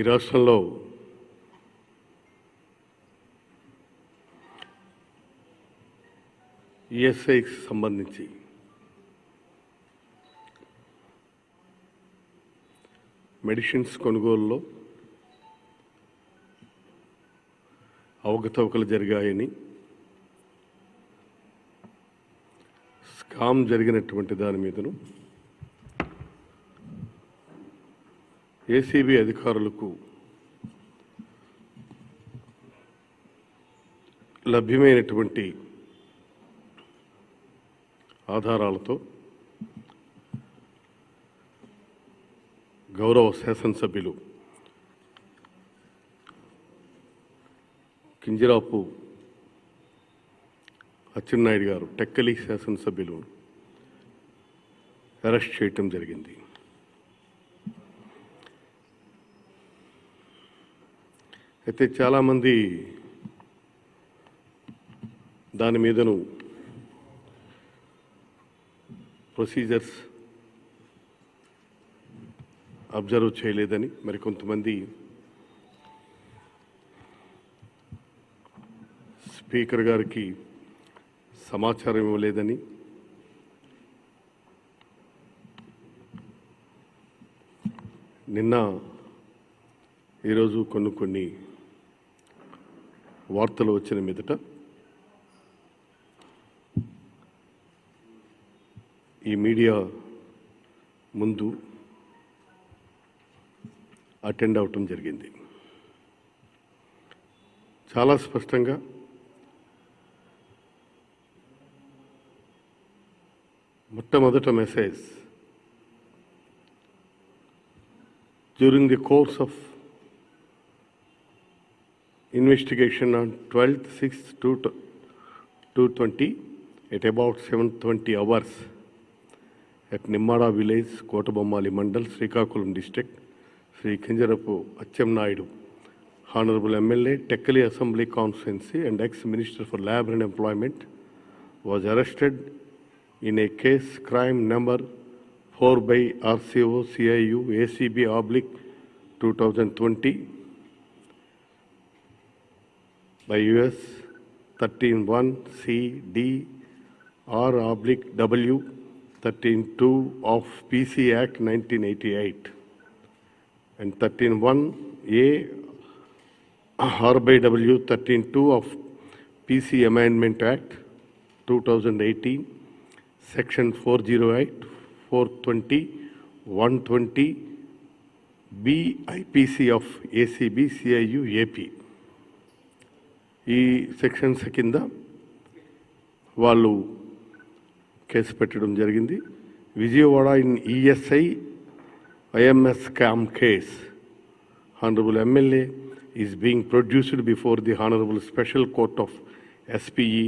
ఈ రాష్ట్రంలో ఈఎస్ఐకి సంబంధించి మెడిసిన్స్ కొనుగోలులో అవకతవకలు జరిగాయని, స్కామ్ జరిగినటువంటి దాని మీదను ఏసీబీ అధికారులకు లభ్యమైనటువంటి ఆధారాలతో గౌరవ శాసనసభ్యులు కింజరాపు అచ్చెన్నాయుడు గారు టెక్కలి శాసనసభ్యులు అరెస్ట్ చేయటం జరిగింది. అయితే చాలామంది దాని మీదను ప్రొసీజర్స్ అబ్జర్వ్ చేయలేదని, మరికొంతమంది స్పీకర్ గారికి సమాచారం ఇవ్వలేదని, నిన్న ఈరోజు కొన్ని వార్తలు వచ్చిన మీదట ఈ మీడియా ముందు అటెండ్ అవటం జరిగింది. చాలా స్పష్టంగా మొట్టమొదట message, during the course of investigation on 12/6/2020 at about 7:20 hours at Nimmada village, Kotabommali Mandal, Srikakulam district, Sri Kinjarapu Achennayidu, Honorable MLA, Tekkali Assembly Constituency and ex-Minister for Labour and Employment, was arrested in a case crime number 4 by RCO CIU ACB/2020 by US 13(1) C.D. R/W 13(2) of PC Act 1988 and 13(1) A R/W 13(2) of PC Amendment Act 2018, Section 408, 420, 120 B IPC of ACB CIU AP. ఈ sections కింద వాళ్ళు case పెట్టడం జరిగింది. Vijayawada in ESI IMS scam case. Honourable MLA is being produced before the honourable special court of SPE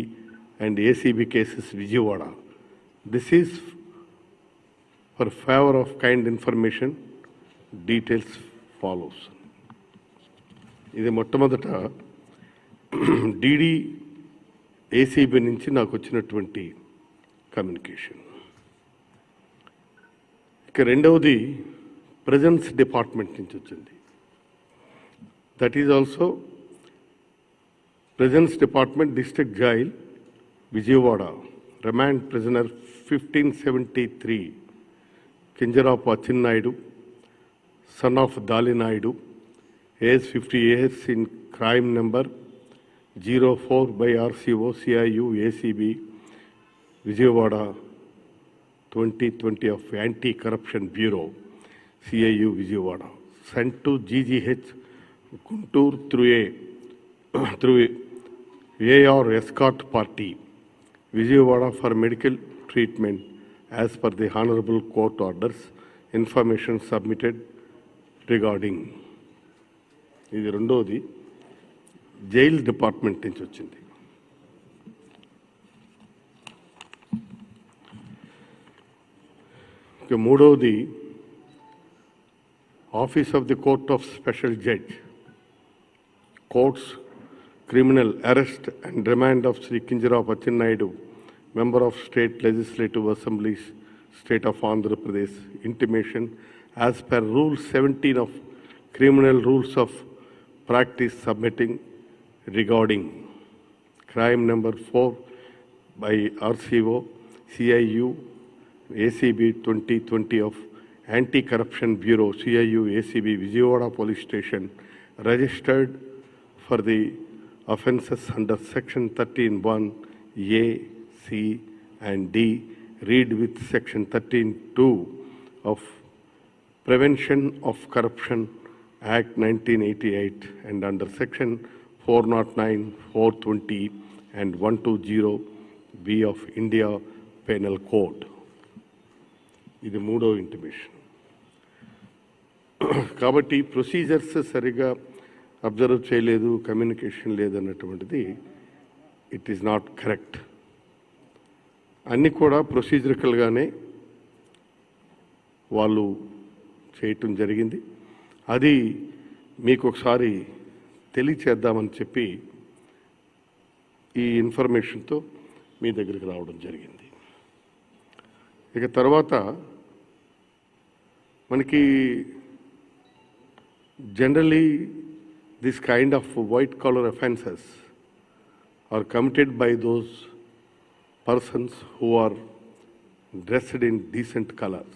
and ACB cases Vijayawada. This is for favour of kind information. Details follows. ఇది మొట్టమొదట DD ACB నుంచి నాకు వచ్చినటువంటి communication. ఇక రెండవది presence department నుంచి వచ్చింది. That is also presence department, district jail Vijayawada, remand prisoner 1573 Kinjarapu Atchannaidu, son of Dalinaidu, age 50 years in crime number 04 by RCO CIU ACB Vijayawada 2020 of Anti-Corruption Bureau CIU Vijayawada, sent to GGH Guntur through AR Escort Party Vijayawada for medical treatment as per the Honorable Court orders. Information submitted regarding. ఇది రెండోది jail department నుంచి వచ్చింది. ఇక మూడవది office of the court of special judge, courts criminal arrest and remand of Shri Kinjarapu Atchannaidu, member of state legislative assembly, state of Andhra Pradesh, intimation as per Rule 17 of criminal rules of practice submitting regarding crime number 4 by RCO CIU ACB 2020 of Anti-Corruption Bureau CIU ACB Vijayawada Police Station registered for the offences under section 13(1) A, C and D, read with section 13(2) of Prevention of Corruption Act 1988 and under section 409, 420 and 120B of India Penal Code. ఇది మూడో intimation. కాబట్టి procedures సరిగా observe చేయలేదు, communication లేదన్నటువంటిది it is not correct. అన్నీ కూడా ప్రొసీజరికల్గానే వాళ్ళు చేయటం జరిగింది. అది మీకు ఒకసారి తెలియచేద్దామని చెప్పి ఈ ఇన్ఫర్మేషన్తో మీ దగ్గరికి రావడం జరిగింది. ఇక తర్వాత మనకి generally this kind of white collar offences are committed by those persons who are dressed in decent colors.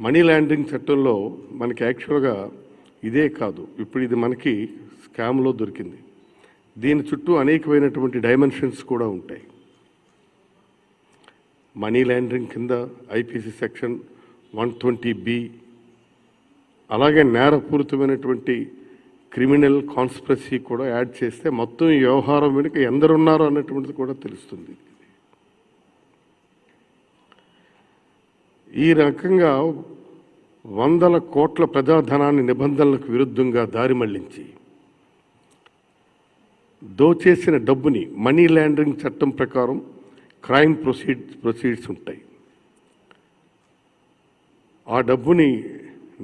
Money laundering చట్టంలో మనకి యాక్చువల్గా ఇదే కాదు, ఇప్పుడు ఇది మనకి స్కామ్లో దొరికింది. దీని చుట్టూ అనేకమైనటువంటి డైమెన్షన్స్ కూడా ఉంటాయి. మనీ లాండరింగ్ కింద ఐపీసీ సెక్షన్ 120B, అలాగే నేరపూరితమైనటువంటి క్రిమినల్ కాన్స్పిరసీ కూడా యాడ్ చేస్తే మొత్తం ఈ వ్యవహారం వెనుక ఎందరున్నారు అన్నటువంటిది కూడా తెలుస్తుంది. ఈ రకంగా వందల కోట్ల ప్రజాధనాన్ని నిబంధనలకు విరుద్ధంగా దారి మళ్లించి దోచేసిన డబ్బుని మనీ లాండరింగ్ చట్టం ప్రకారం క్రైమ్ ప్రొసీడ్స్ ఉంటాయి. ఆ డబ్బుని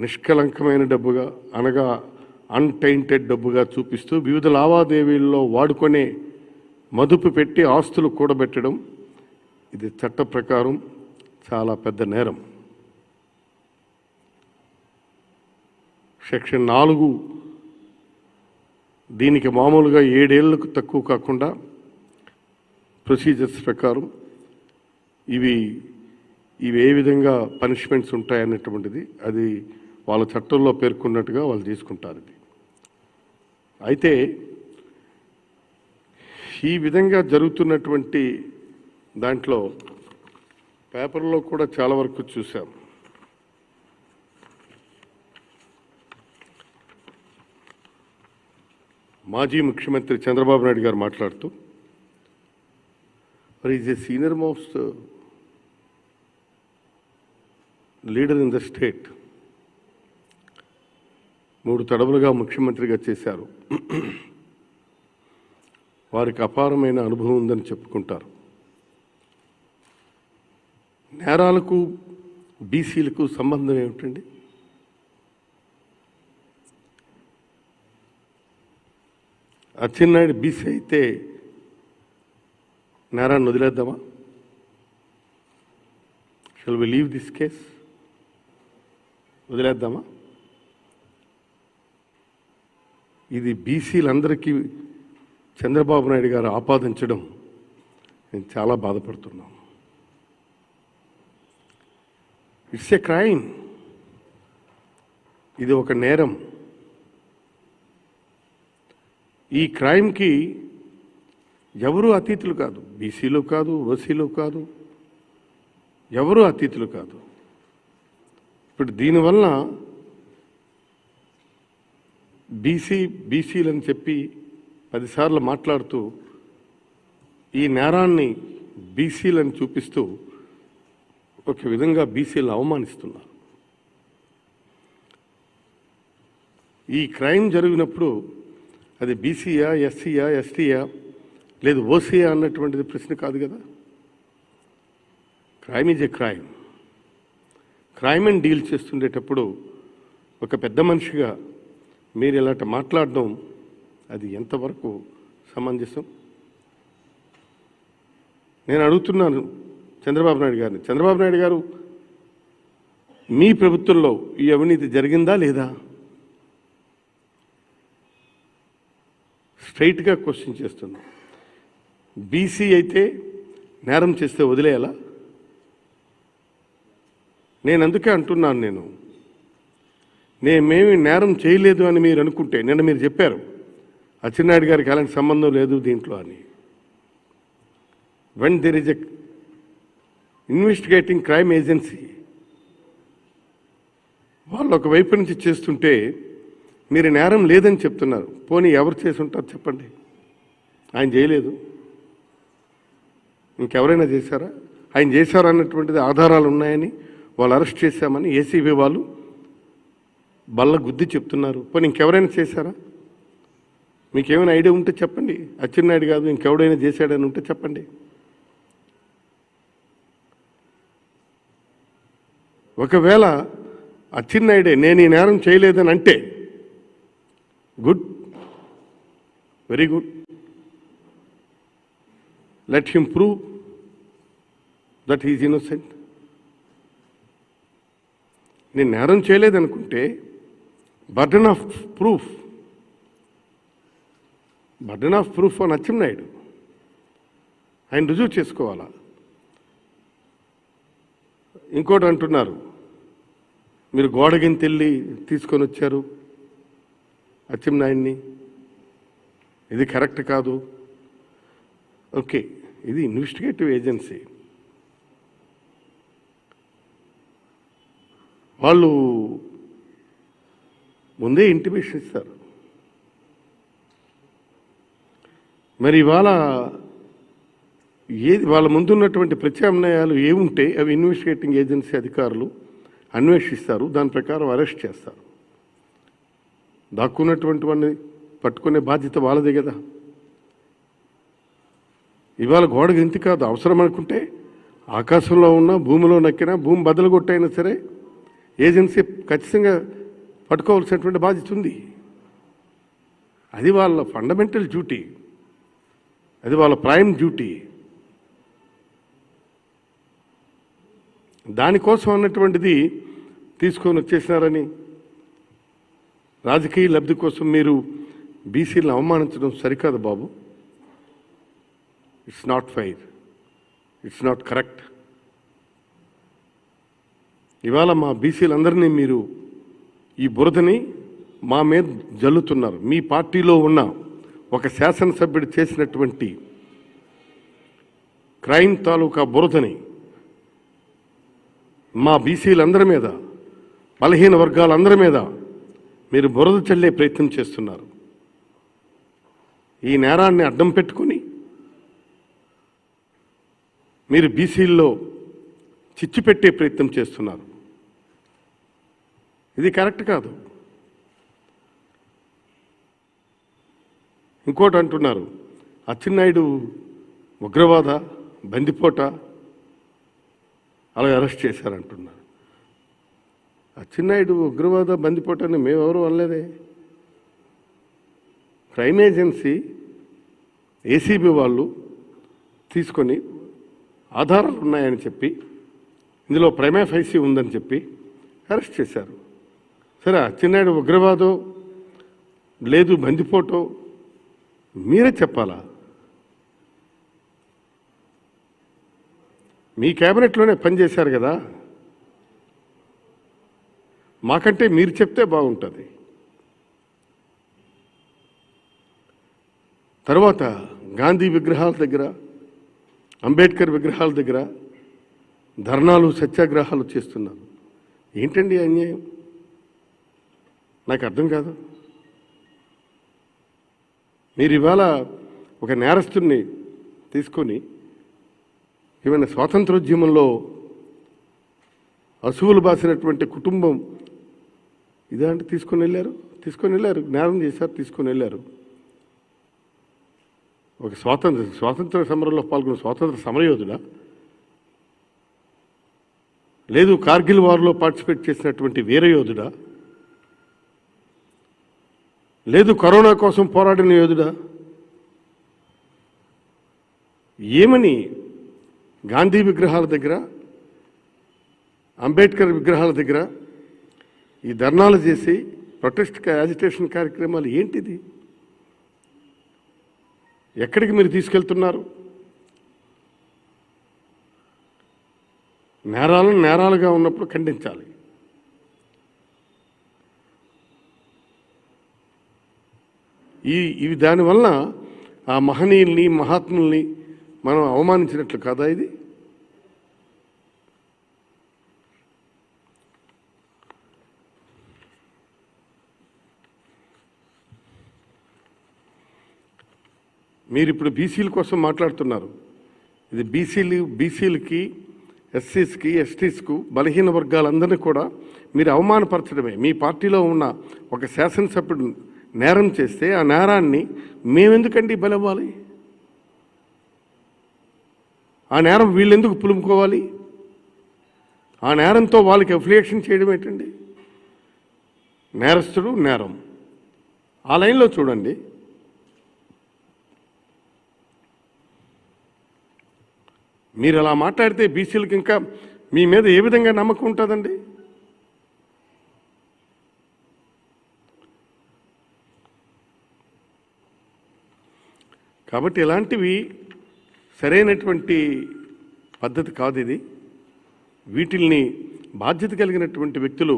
నిష్కలంకమైన డబ్బుగా, అనగా అన్టైంటెడ్ డబ్బుగా చూపిస్తూ వివిధ లావాదేవీల్లో వాడుకునే మదుపు పెట్టి ఆస్తులు కూడబెట్టడం, ఇది చట్ట ప్రకారం చాలా పెద్ద నేరం. సెక్షన్ 4 దీనికి మామూలుగా 7 ఏళ్లకు తక్కువ కాకుండా ప్రొసీజర్స్ ప్రకారం ఇవి ఏ విధంగా పనిష్మెంట్స్ ఉంటాయన్నటువంటిది అది వాళ్ళ చట్టంలో పేర్కొన్నట్టుగా వాళ్ళు తీసుకుంటారు. ఇది అయితే ఈ విధంగా జరుగుతున్నటువంటి దాంట్లో పేపర్లో కూడా చాలా వరకు చూసాం. మాజీ ముఖ్యమంత్రి చంద్రబాబు నాయుడు గారు మాట్లాడుతూ, is a senior most leader in the state, 3 తడవులుగా ముఖ్యమంత్రిగా చేశారు, వారికి అపారమైన అనుభవం ఉందని చెప్పుకుంటారు. నేరాలకు బీసీలకు సంబంధం ఏమిటండి? అచ్చెన్నాయుడు బీసీ అయితే నేరాన్ని వదిలేద్దామా? Shall we leave this case? వదిలేద్దామా? ఇది బీసీలందరికీ చంద్రబాబు నాయుడు గారు ఆపాదించడం నేను చాలా బాధపడుతున్నాను. ఇట్స్ ఏ క్రైమ్, ఇది ఒక నేరం. ఈ క్రైమ్కి ఎవరు అతీతులు కాదు, బీసీలు కాదు, ఓసీలు కాదు, ఎవరు అతీతులు కాదు. ఇప్పుడు దీనివల్ల బీసీలని చెప్పి 10 సార్లు మాట్లాడుతూ ఈ నేరాన్ని బీసీలని చూపిస్తూ ఒక విధంగా బీసీలను అవమానిస్తున్నారు. ఈ క్రైమ్ జరిగినప్పుడు అది బీసీయా, ఎస్సీయా, ఎస్టీయా, లేదు ఓసీయా అన్నటువంటిది ప్రశ్న కాదు కదా. Crime is a crime. Crime అని డీల్ చేస్తుండేటప్పుడు ఒక పెద్ద మనిషిగా మీరు ఇలాంటి మాట్లాడడం అది ఎంతవరకు సమంజసం? నేను అడుగుతున్నాను చంద్రబాబు నాయుడు గారిని. చంద్రబాబు నాయుడు గారు మీ ప్రభుత్వంలో ఈ అవినీతి జరిగిందా లేదా? స్ట్రైట్గా క్వశ్చన్ చేస్తున్నా. బీసీ అయితే నేరం చేస్తే వదిలేయాలా? నేను అందుకే అంటున్నాను, నేనేమి నేరం చేయలేదు అని మీరు అనుకుంటే, నిన్న మీరు చెప్పారు అచ్చెన్నాయుడు గారికి అలాంటి సంబంధం లేదు దీంట్లో అని. When there is a investigating crime agency, వాళ్ళు ఒకవైపు నుంచి చేస్తుంటే మీరు నేరం లేదని చెప్తున్నారు. పోనీ ఎవరు చేసి ఉంటారు చెప్పండి? ఆయన చేయలేదు, ఇంకెవరైనా చేశారా? ఆయన చేశారన్నటువంటిది ఆధారాలు ఉన్నాయని వాళ్ళు అరెస్ట్ చేశామని ఏసీబీ వాళ్ళు బల్ల గుద్ది చెప్తున్నారు. పోనీ ఇంకెవరైనా చేశారా? మీకేమైనా ఐడియా ఉంటే చెప్పండి. అచ్చెన్నాయుడు కాదు ఇంకెవడైనా చేశాడని ఉంటే చెప్పండి. ఒకవేళ అచ్చెన్నాయుడే నేను ఈ నేరం చేయలేదని అంటే good, very good. Let him prove that he's innocent. నేను నేరం చేయలేదనుకుంటే burden of proof on Atchannaidu, ఆయన రుజువు చేసుకోవాలా. ఇంకోటి అంటున్నారు, మీరు గోడగింతెళ్ళి తీసుకొని వచ్చారు అచ్చెన్నాయుడిని, ఇది కరెక్ట్ కాదు. ఓకే, ఇది ఇన్వెస్టిగేటివ్ ఏజెన్సీ, వాళ్ళు ముందే ఇంటిమేషన్ ఇస్తారు. మరి ఇవాళ ఏది వాళ్ళ ముందున్నటువంటి ప్రత్యామ్నాయాలు ఏముంటే అవి ఇన్వెస్టిగేటింగ్ ఏజెన్సీ అధికారులు అన్వేషిస్తారు, దాని ప్రకారం అరెస్ట్ చేస్తారు. దాక్కున్నటువంటి వాడిని పట్టుకునే బాధ్యత వాళ్ళదే కదా. ఇవాళ గోడకు ఇంటి కాదు, అవసరం అనుకుంటే ఆకాశంలో ఉన్నా భూమిలో నక్కినా భూమి బద్దలు కొట్టైనా సరే ఏజెన్సీ ఖచ్చితంగా పట్టుకోవాల్సినటువంటి బాధ్యత ఉంది. అది వాళ్ళ ఫండమెంటల్ డ్యూటీ, అది వాళ్ళ ప్రైమ్ డ్యూటీ. దానికోసం అన్నటువంటిది తీసుకొని వచ్చేసినారని రాజకీయ లబ్ధి కోసం మీరు బీసీలను అవమానించడం సరికాదు Babu. It's not fair, it's not correct. ఇవాళ మా బీసీలందరినీ మీరు ఈ బురదని మా మీద జల్లుతున్నారు. మీ పార్టీలో ఉన్న ఒక శాసనసభ్యుడు చేసినటువంటి క్రైమ్ తాలూకా బురదని మా బీసీలందరి మీద, బలహీన వర్గాలందరి మీద మీరు బురద చల్లే ప్రయత్నం చేస్తున్నారు. ఈ నేరాన్ని అడ్డం పెట్టుకొని మీరు బీసీల్లో చిచ్చు పెట్టే ప్రయత్నం చేస్తున్నారు. ఇది కరెక్ట్ కాదు. ఇంకోటి అంటున్నారు, అచ్చెన్నాయుడు ఉగ్రవాద బందిపోట అలా అరెస్ట్ చేశారంటున్నారు. అచ్చెన్నాయుడు ఉగ్రవాద బందిపోటని మేమెవరూ అనలేదే. క్రైమ్ ఏజెన్సీ ఏసీబీ వాళ్ళు తీసుకొని ఆధారాలు ఉన్నాయని చెప్పి, ఇందులో ప్రైమా ఫైసీ ఉందని చెప్పి అరెస్ట్ చేశారు. సరే, అచ్చెన్నాయుడు ఉగ్రవాదో లేదు బందిపోటో మీరే చెప్పాలా? మీ క్యాబినెట్లోనే పనిచేశారు కదా, మాకంటే మీరు చెప్తే బాగుంటుంది. తర్వాత గాంధీ విగ్రహాల దగ్గర, అంబేద్కర్ విగ్రహాల దగ్గర ధర్నాలు సత్యాగ్రహాలు చేస్తున్నారు. ఏంటండి అన్యాయం? నాకు అర్థం కాదు. మీరు ఇవాళ ఒక నేరస్తుడిని తీసుకొని ఏమైనా స్వాతంత్రోద్యమంలో అసువులు బాసినటువంటి కుటుంబం ఇదంటే తీసుకొని వెళ్ళారు, నేరం చేశారు, తీసుకొని వెళ్ళారు. ఒక స్వాతంత్ర సమరంలో పాల్గొన్న స్వాతంత్ర సమరయోధుడా, లేదు కార్గిల్ వార్లో పార్టిసిపేట్ చేసినటువంటి వీరయోధుడా, లేదు కరోనా కోసం పోరాడిన యోధుడా? ఏమని గాంధీ విగ్రహాల దగ్గర అంబేద్కర్ విగ్రహాల దగ్గర ఈ ధర్నాలు చేసి ప్రొటెస్ట్ యాజిటేషన్ కార్యక్రమాలు ఏంటిది? ఎక్కడికి మీరు తీసుకెళ్తున్నారు? నేరాలను నేరాలుగా ఉన్నప్పుడు ఖండించాలి. ఇవి దానివల్ల ఆ మహనీయుల్ని మహాత్ముల్ని మనం అవమానించినట్లు కాదా ఇది? మీరు ఇప్పుడు బీసీల కోసం మాట్లాడుతున్నారు. ఇది బీసీలకి ఎస్సీస్కి ఎస్టీస్కు బలహీన వర్గాలందరినీ కూడా మీరు అవమానపరచడమే. మీ పార్టీలో ఉన్న ఒక శాసనసభ్యుడు నేరం చేస్తే ఆ నేరాన్ని మేమెందుకండి బలవ్వాలి? ఆ నేరం వీళ్ళెందుకు పులుముకోవాలి? ఆ నేరంతో వాళ్ళకి అఫిలియేషన్ చేయడం ఏంటండి? నేరస్తుడు నేరం ఆ లైన్లో చూడండి. మీరు అలా మాట్లాడితే బీసీలకు ఇంకా మీ మీద ఏ విధంగా నమ్మకం ఉంటుందండి? కాబట్టి ఇలాంటివి సరైనటువంటి పద్ధతి కాదు ఇది. వీటిల్ని బాధ్యత కలిగినటువంటి వ్యక్తులు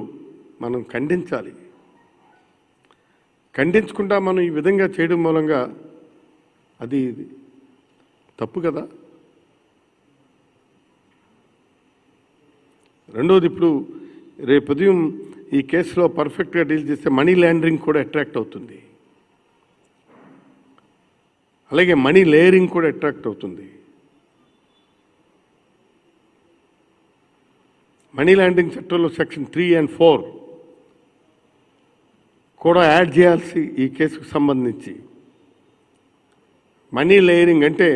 మనం ఖండించాలి. ఖండించకుండా మనం ఈ విధంగా చేయడం మూలంగా అది తప్పు కదా. రెండోది, ఇప్పుడు రేపు ఉదయం ఈ కేసులో పర్ఫెక్ట్గా డీల్ చేస్తే మనీ లాండరింగ్ కూడా అట్రాక్ట్ అవుతుంది, అలాగే మనీ లేయరింగ్ కూడా అట్రాక్ట్ అవుతుంది. మనీ లాండరింగ్ చట్టంలో సెక్షన్ 3 and 4 కూడా యాడ్ చేయాల్సి ఈ కేసుకు సంబంధించి. మనీ లేయరింగ్ అంటే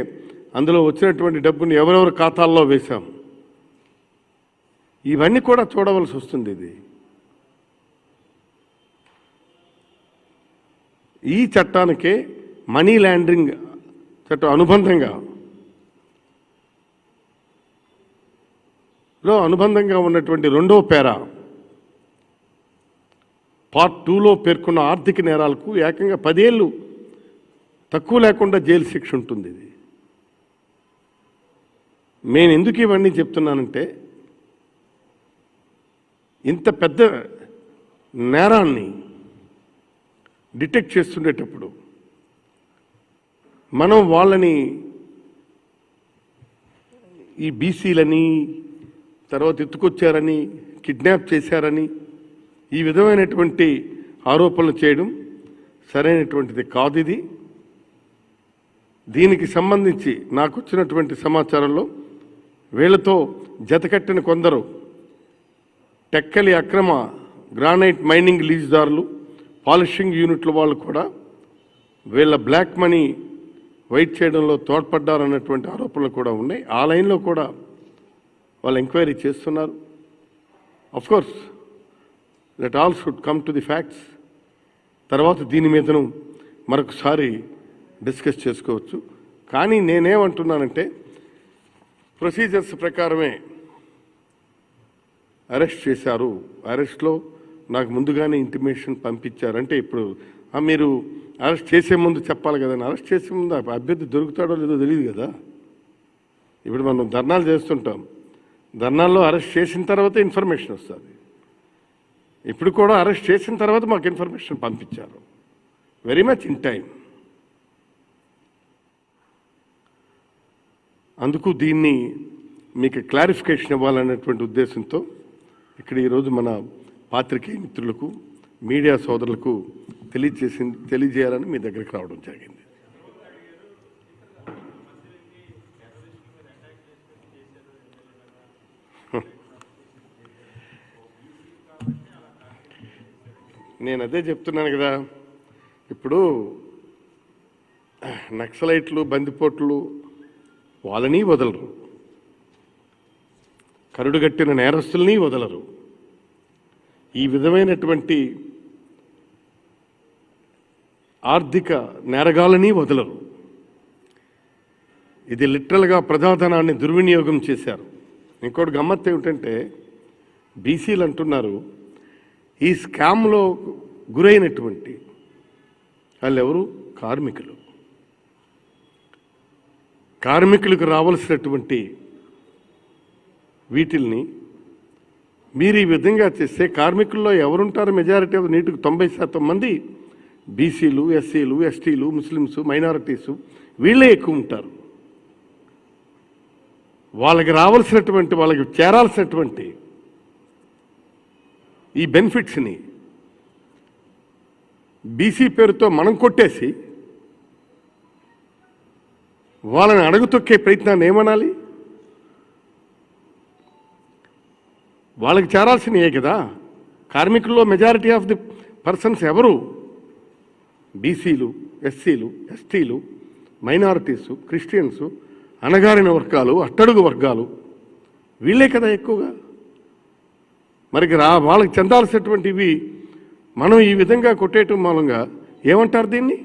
అందులో వచ్చినటువంటి డబ్బుని ఎవరెవరి ఖాతాల్లో వేశాం, ఇవన్నీ కూడా చూడవలసి వస్తుంది. ఇది ఈ చట్టానికే మనీ లాండరింగ్ చట్టం అనుబంధంగా ఉన్నటువంటి 2వ పేరా పార్ట్ 2లో పేర్కొన్న ఆర్థిక నేరాలకు ఏకంగా 10 ఏళ్ళు తక్కువ లేకుండా జైలు శిక్ష ఉంటుంది. ఇది నేను ఎందుకు ఇవన్నీ చెప్తున్నానంటే, ఇంత పెద్ద నేరాన్ని డిటెక్ట్ చేస్తుండేటప్పుడు మనం వాళ్ళని ఈ బీసీలని తర్వాత ఎత్తుకొచ్చారని కిడ్నాప్ చేశారని ఈ విధమైనటువంటి ఆరోపణలు చేయడం సరైనటువంటిది కాదు. ఇది దీనికి సంబంధించి నాకు వచ్చినటువంటి సమాచారంలో వీళ్ళతో జతకట్టిన కొందరు టెక్కలి అక్రమ గ్రానైట్ మైనింగ్ లీజుదారులు, పాలిషింగ్ యూనిట్ల వాళ్ళు కూడా వీళ్ళ బ్లాక్ మనీ వైట్ చేయడంలో తోడ్పడ్డారన్నటువంటి ఆరోపణలు కూడా ఉన్నాయి. ఆ లైన్లో కూడా వాళ్ళు ఎంక్వైరీ చేస్తున్నారు. Of course that all should come to the facts. తర్వాత దీని మీదను మరొకసారి డిస్కస్ చేసుకోవచ్చు. కానీ నేనేమంటున్నానంటే, ప్రొసీజర్స్ ప్రకారమే అరెస్ట్ చేశారు, అరెస్ట్లో నాకు ముందుగానే ఇంటిమేషన్ పంపించారంటే, ఇప్పుడు మీరు అరెస్ట్ చేసే ముందు చెప్పాలి కదండి. అరెస్ట్ చేసే ముందు అభ్యర్థి దొరుకుతాడో లేదో తెలియదు కదా. ఇప్పుడు మనం ధర్నాలు చేస్తుంటాం, ధర్నాల్లో అరెస్ట్ చేసిన తర్వాత ఇన్ఫర్మేషన్ వస్తుంది. ఇప్పుడు కూడా అరెస్ట్ చేసిన తర్వాత మాకు ఇన్ఫర్మేషన్ పంపించారు, వెరీ మచ్ ఇన్ టైం. అందుకు దీన్ని మీకు క్లారిఫికేషన్ ఇవ్వాలనేటువంటి ఉద్దేశంతో ఇక్కడ ఈరోజు మన పాత్రికేయ మిత్రులకు, మీడియా సోదరులకు తెలియజేయాలని మీ దగ్గరికి రావడం జరిగింది. నేను అదే చెప్తున్నాను కదా, ఇప్పుడు నక్సలైట్లు, బందిపోట్లు వాళ్ళని వదలరు, కరుడుగట్టిన నేరస్తుల్ని వదలరు, ఈ విధమైనటువంటి ఆర్థిక నేరగాలని వదలరు. ఇది లిటరల్గా ప్రజాధనాన్ని దుర్వినియోగం చేశారు. ఇంకోటి గమ్మత్తు ఏమిటంటే, బీసీలు అంటున్నారు. ఈ స్కామ్లో గురైనటువంటి వాళ్ళు ఎవరు? కార్మికులు. కార్మికులకు రావాల్సినటువంటి వీటిల్ని మీరు ఈ విధంగా చేస్తే కార్మికుల్లో ఎవరుంటారు? మెజారిటీ ఆఫ్ నీటికి 90% మంది బీసీలు, ఎస్సీలు, ఎస్టీలు, ముస్లిమ్స్, మైనారిటీసు వీళ్ళే ఎక్కువ ఉంటారు. వాళ్ళకి రావాల్సినటువంటి, వాళ్ళకి చేరాల్సినటువంటి ఈ బెనిఫిట్స్ని బీసీ పేరుతో మనం కొట్టేసి వాళ్ళని అడుగుతొక్కే ప్రయత్నాన్ని ఏమనాలి? వాళ్ళకి చేరాల్సినయే కదా. కార్మికుల్లో మెజారిటీ ఆఫ్ ది పర్సన్స్ ఎవరు? బీసీలు, ఎస్సీలు, ఎస్టీలు, మైనారిటీసు, క్రిస్టియన్సు, అణగారిన వర్గాలు, అట్టడుగు వర్గాలు వీళ్ళే కదా ఎక్కువగా. మరి వాళ్ళకి చెందాల్సినటువంటివి మనం ఈ విధంగా కొట్టేయటం మూలంగా ఏమంటారు? దీన్ని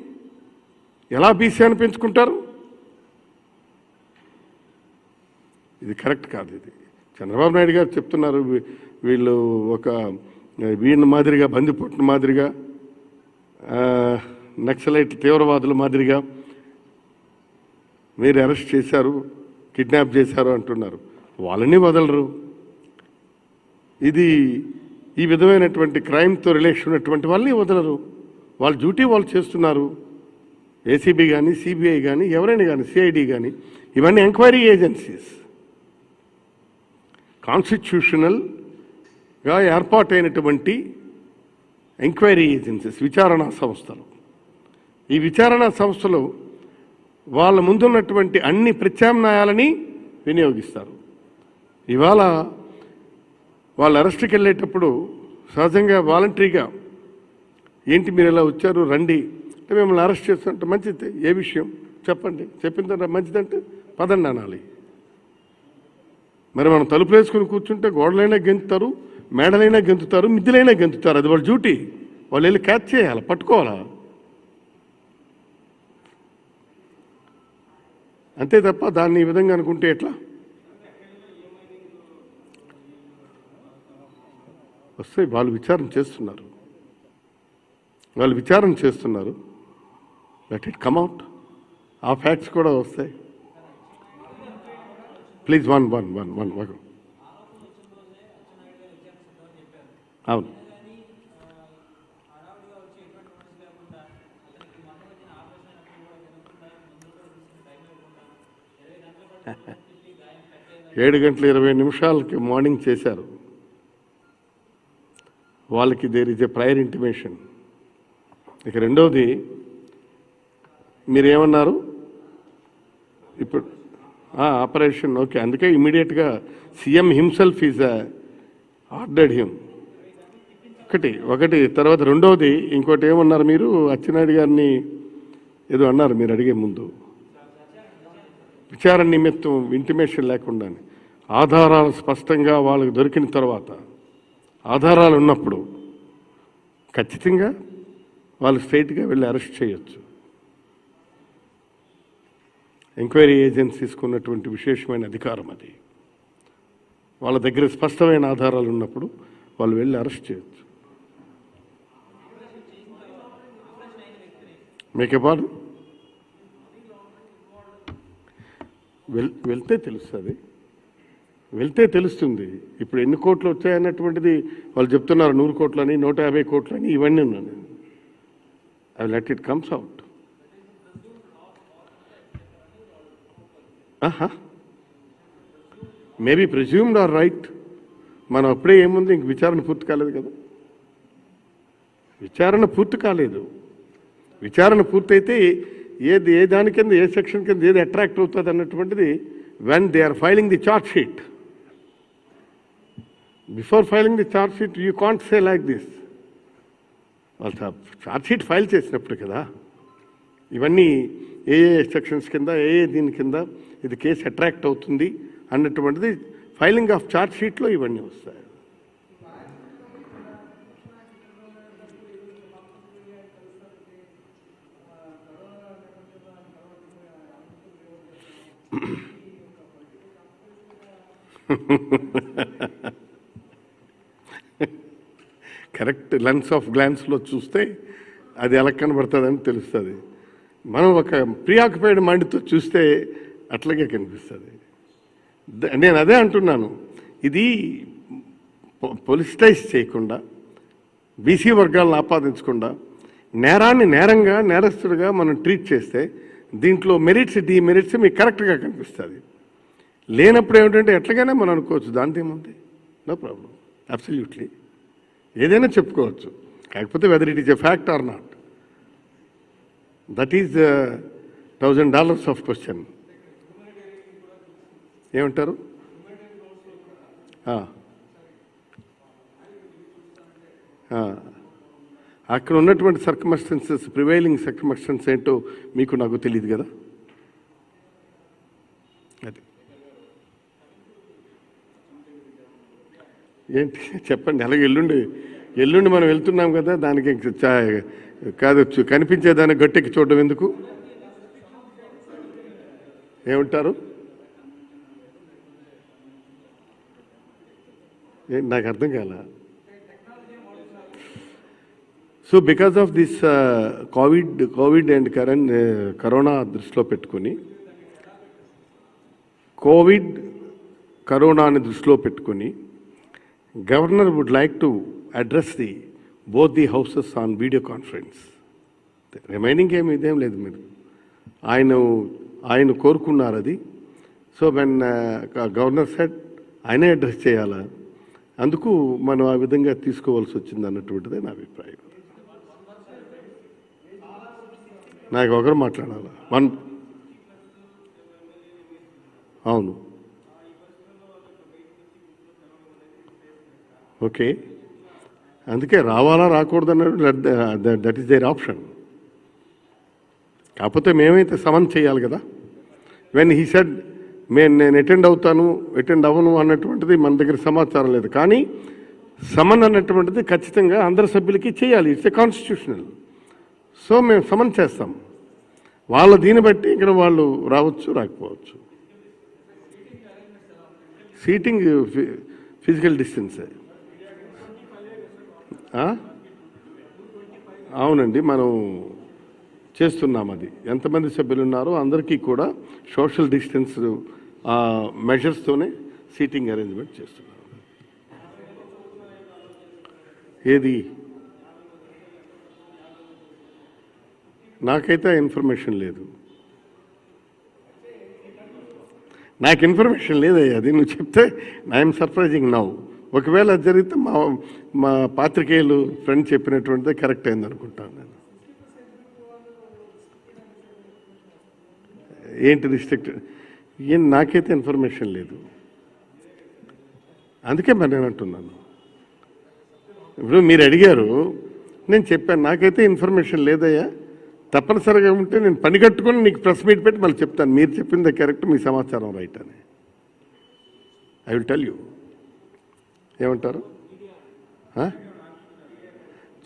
ఎలా బీసీ అని పెంచుకుంటారు? ఇది కరెక్ట్ కాదు. ఇది చంద్రబాబు నాయుడు గారు చెప్తున్నారు, వీళ్ళు ఒక వీళ్ళ మాదిరిగా, బందిపోట్ల మాదిరిగా, నక్సలైట్ తీవ్రవాదుల మాదిరిగా మీరు అరెస్ట్ చేశారు, కిడ్నాప్ చేశారు అంటున్నారు. వాళ్ళని వదలరు. ఇది ఈ విధమైనటువంటి క్రైమ్తో రిలేషన్ ఉన్నటువంటి వాళ్ళని వదలరు. వాళ్ళ డ్యూటీ వాళ్ళు చేస్తున్నారు. ఏసీబీ కానీ, సిబిఐ కానీ, ఎవరైనా కానీ, సిఐడి కానీ, ఇవన్నీ ఎంక్వైరీ ఏజెన్సీస్, కాన్స్టిట్యూషనల్గా ఏర్పాటైనటువంటి ఎంక్వైరీ ఏజెన్సీస్, విచారణా సంస్థలు. ఈ విచారణా సంస్థలు వాళ్ళ ముందున్నటువంటి అన్ని ప్రత్యామ్నాయాలని వినియోగిస్తారు. ఇవాళ వాళ్ళు అరెస్ట్కి వెళ్ళేటప్పుడు సహజంగా వాలంటరీగా ఏంటి మీరు ఇలా వచ్చారు, రండి అంటే మిమ్మల్ని అరెస్ట్ చేస్తుంటే మంచిది, ఏ విషయం చెప్పండి, చెప్పిన తర్వాత మంచిదంటే పదండి అనాలి. మరి మనం తలుపులు వేసుకుని కూర్చుంటే గోడలైనా గెంతుతారు, మేడలైనా గెంతుతారు, మిద్దెలైనా గెంతుతారు. అది వాళ్ళ డ్యూటీ. వాళ్ళు వెళ్ళి క్యాచ్ చేయాలి, పట్టుకోవాలా. అంతే తప్ప దాన్ని ఈ విధంగా అనుకుంటే ఎట్లా? వస్తాయి. వాళ్ళు విచారణ చేస్తున్నారు, లెట్ ఇట్ కమ్ అవుట్. ఆ ఫ్యాక్ట్స్ కూడా వస్తాయి. Please one. అవును. ఏడు గంటల 20 నిమిషాలకి మార్నింగ్ చేశారు. వాళ్ళకి there is a prior intimation. ఇక రెండవది మీరేమన్నారు ఇప్పుడు? Operation okay. అందుకే ఇమీడియట్గా CM himself is ordered him. ఒకటి తర్వాత రెండవది ఇంకోటి ఏమన్నారు మీరు? అచ్చెన్నాయుడు గారిని ఏదో అన్నారు మీరు అడిగే ముందు, విచారణ నిమిత్తం ఇంటిమేషన్ లేకుండా. ఆధారాలు స్పష్టంగా వాళ్ళకి దొరికిన తర్వాత, ఆధారాలు ఉన్నప్పుడు ఖచ్చితంగా వాళ్ళు స్ట్రైట్గా వెళ్ళి అరెస్ట్ చేయొచ్చు. ఎంక్వైరీ ఏజెన్సీస్కి ఉన్నటువంటి విశేషమైన అధికారం అది. వాళ్ళ దగ్గర స్పష్టమైన ఆధారాలు ఉన్నప్పుడు వాళ్ళు వెళ్ళి అరెస్ట్ చేయొచ్చు. మీకే బాధ వెళ్తే తెలుస్తుంది. ఇప్పుడు ఎన్ని కోట్లు వచ్చాయన్నటువంటిది వాళ్ళు చెప్తున్నారు. 100 కోట్లని, 150 కోట్లని, ఇవన్నీ ఉన్నాను. I let it comes out. Maybe presumed or right. మనం అప్పుడే ఏముంది, ఇంక విచారణ పూర్తి కాలేదు కదా. విచారణ పూర్తయితే ఏ దాని కింద, ఏ సెక్షన్ కింద ఏది అట్రాక్ట్ అవుతుంది అన్నటువంటిది when they are filing the charge sheet. Before filing the charge sheet you can't say like this. వాళ్ళు చార్జ్ షీట్ ఫైల్ చేసినప్పుడు కదా ఇవన్నీ ఏ సెక్షన్స్ కింద, దీని కింద ఇది కేసు అట్రాక్ట్ అవుతుంది అన్నటువంటిది ఫైలింగ్ ఆఫ్ చార్జ్ షీట్లో ఇవన్నీ వస్తాయి. కరెక్ట్ లెన్స్ ఆఫ్ గ్లాన్స్లో చూస్తే అది ఎలా కనబడుతుందని తెలుస్తుంది. మనం ఒక ప్రియాక్యుపైడ్ మైండ్తో చూస్తే అట్లాగే కనిపిస్తుంది. నేను అదే అంటున్నాను, ఇది పొలిటిసైజ్ చేయకుండా, బీసీ వర్గాలను ఆపాదించకుండా, నేరాన్ని నేరంగా, నేరస్తుడిగా మనం ట్రీట్ చేస్తే దీంట్లో మెరిట్స్ డిమెరిట్స్ మీకు కరెక్ట్గా కనిపిస్తుంది. లేనప్పుడు ఏమిటంటే ఎట్లాగైనా మనం అనుకోవచ్చు, దాంతో ఏముంది, నో ప్రాబ్లం, అబ్సల్యూట్లీ ఏదైనా చెప్పుకోవచ్చు. కాకపోతే whether it is a fact are not, that is $1,000 of question. ఏమంటారు? అక్కడ ఉన్నటువంటి సర్కమస్టెన్సెస్, ప్రివైలింగ్ సర్కమస్టెన్స్ ఏంటో మీకు నాకు తెలియదు కదా. అది ఏంటి చెప్పండి. అలాగే ఎల్లుండి మనం వెళ్తున్నాం కదా, దానికి కాదు కనిపించేదాన్ని గట్టెక్కి చూడడం ఎందుకు? ఏమంటారు? నాకు అర్థం కాల. So because of this covid and corona దృష్టిలో పెట్టుకొని, కరోనాని దృష్టిలో పెట్టుకొని governor would like to address both the houses on video conference. Remaining ఇదేం లేదు. మీరు ఆయన కోరుకున్నారు అది. సో వెన్ గవర్నర్ సెడ్ ఆయనే అడ్రస్ చేయాలా, అందుకు మనం ఆ విధంగా తీసుకోవాల్సి వచ్చింది అన్నటువంటిదే నా అభిప్రాయం. నాకు ఒకరు మాట్లాడాలా? అవును, ఓకే. అందుకే రావాలా రాకూడదు అన్నట్టు దట్ ఈస్ దేర్ ఆప్షన్. కాకపోతే మేమైతే సమన్ చేయాలి కదా. వెన్ హీ సెడ్ నేను అటెండ్ అవ్వను అన్నటువంటిది మన దగ్గర సమాచారం లేదు. కానీ సమన్ అన్నటువంటిది ఖచ్చితంగా అందరి సభ్యులకి చేయాలి. It's a constitutional. సో మేము సమన్ చేస్తాం. వాళ్ళ దీన్ని బట్టి ఇక్కడ వాళ్ళు రావచ్చు, రాకపోవచ్చు. సీటింగ్ ఫిజికల్ డిస్టెన్సే. అవునండి, మనం చేస్తున్నాం. అది ఎంతమంది సభ్యులు ఉన్నారో అందరికీ కూడా సోషల్ డిస్టెన్స్ మెజర్స్తోనే సీటింగ్ అరేంజ్మెంట్ చేస్తున్నాం. ఏది నాకైతే ఇన్ఫర్మేషన్ లేదు. నాకు ఇన్ఫర్మేషన్ లేదయ్యా. అది నువ్వు చెప్తే ఐఎమ్ సర్ప్రైజింగ్ నౌ. ఒకవేళ అది జరిగితే మా పాత్రికేయులు ఫ్రెండ్ చెప్పినటువంటిదే కరెక్ట్ అయింది అనుకుంటాను నేను. ఏంటి రిస్ట్రిక్టెడ్? నాకైతే ఇన్ఫర్మేషన్ లేదు. అందుకే మరి నేను అంటున్నాను. ఇప్పుడు మీరు అడిగారు, నేను చెప్పాను నాకైతే ఇన్ఫర్మేషన్ లేదయ్యా. తప్పనిసరిగా ఉంటే నేను పని కట్టుకొని నీకు ప్రెస్ మీట్ పెట్టి మళ్ళీ చెప్తాను, మీరు చెప్పింది కరెక్ట్, మీ సమాచారం రైట్ అని. I will tell you. ఏమంటారు?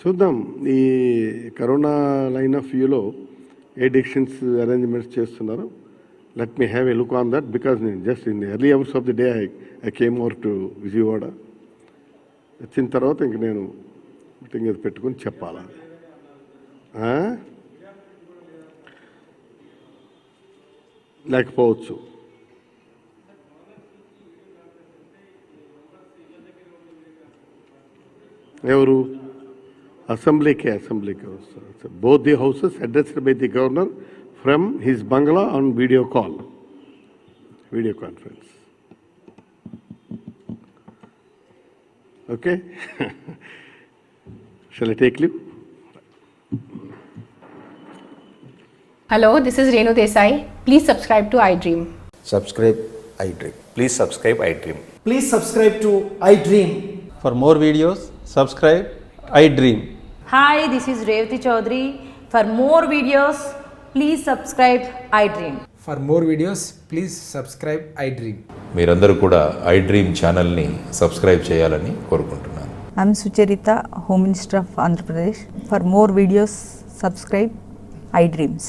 చూద్దాం. ఈ కరోనా లైన్ ఆఫ్ వ్యూలో ఏ డెసిషన్స్ అరేంజ్మెంట్స్ చేస్తున్నారు. Let me have a look on that. Because నేను just in the early hours of the day I came over to Vijayawada. వచ్చిన తర్వాత ఇంక నేను మీటింగ్ అది పెట్టుకుని చెప్పాలా. లేకపోవచ్చు. ఎవరు? అసెంబ్లీకి వస్తారు. Both the houses addressed by the governor from his bungalow on video conference. Okay. Shall I take leave? Hello, this is Renu Desai. Please subscribe to iDream. Subscribe iDream. Please subscribe iDream. Please subscribe to iDream. For more videos, subscribe iDream. Hi, this is Revati Chaudhary. For more videos, please subscribe iDream. For more videos, please subscribe iDream. మీరందరూ కూడా iDream ఛానల్ని subscribe చేయాలని కోరుకుంటున్నాను. I'm Sucharita, Home Minister of Andhra Pradesh. For more videos, subscribe iDreams.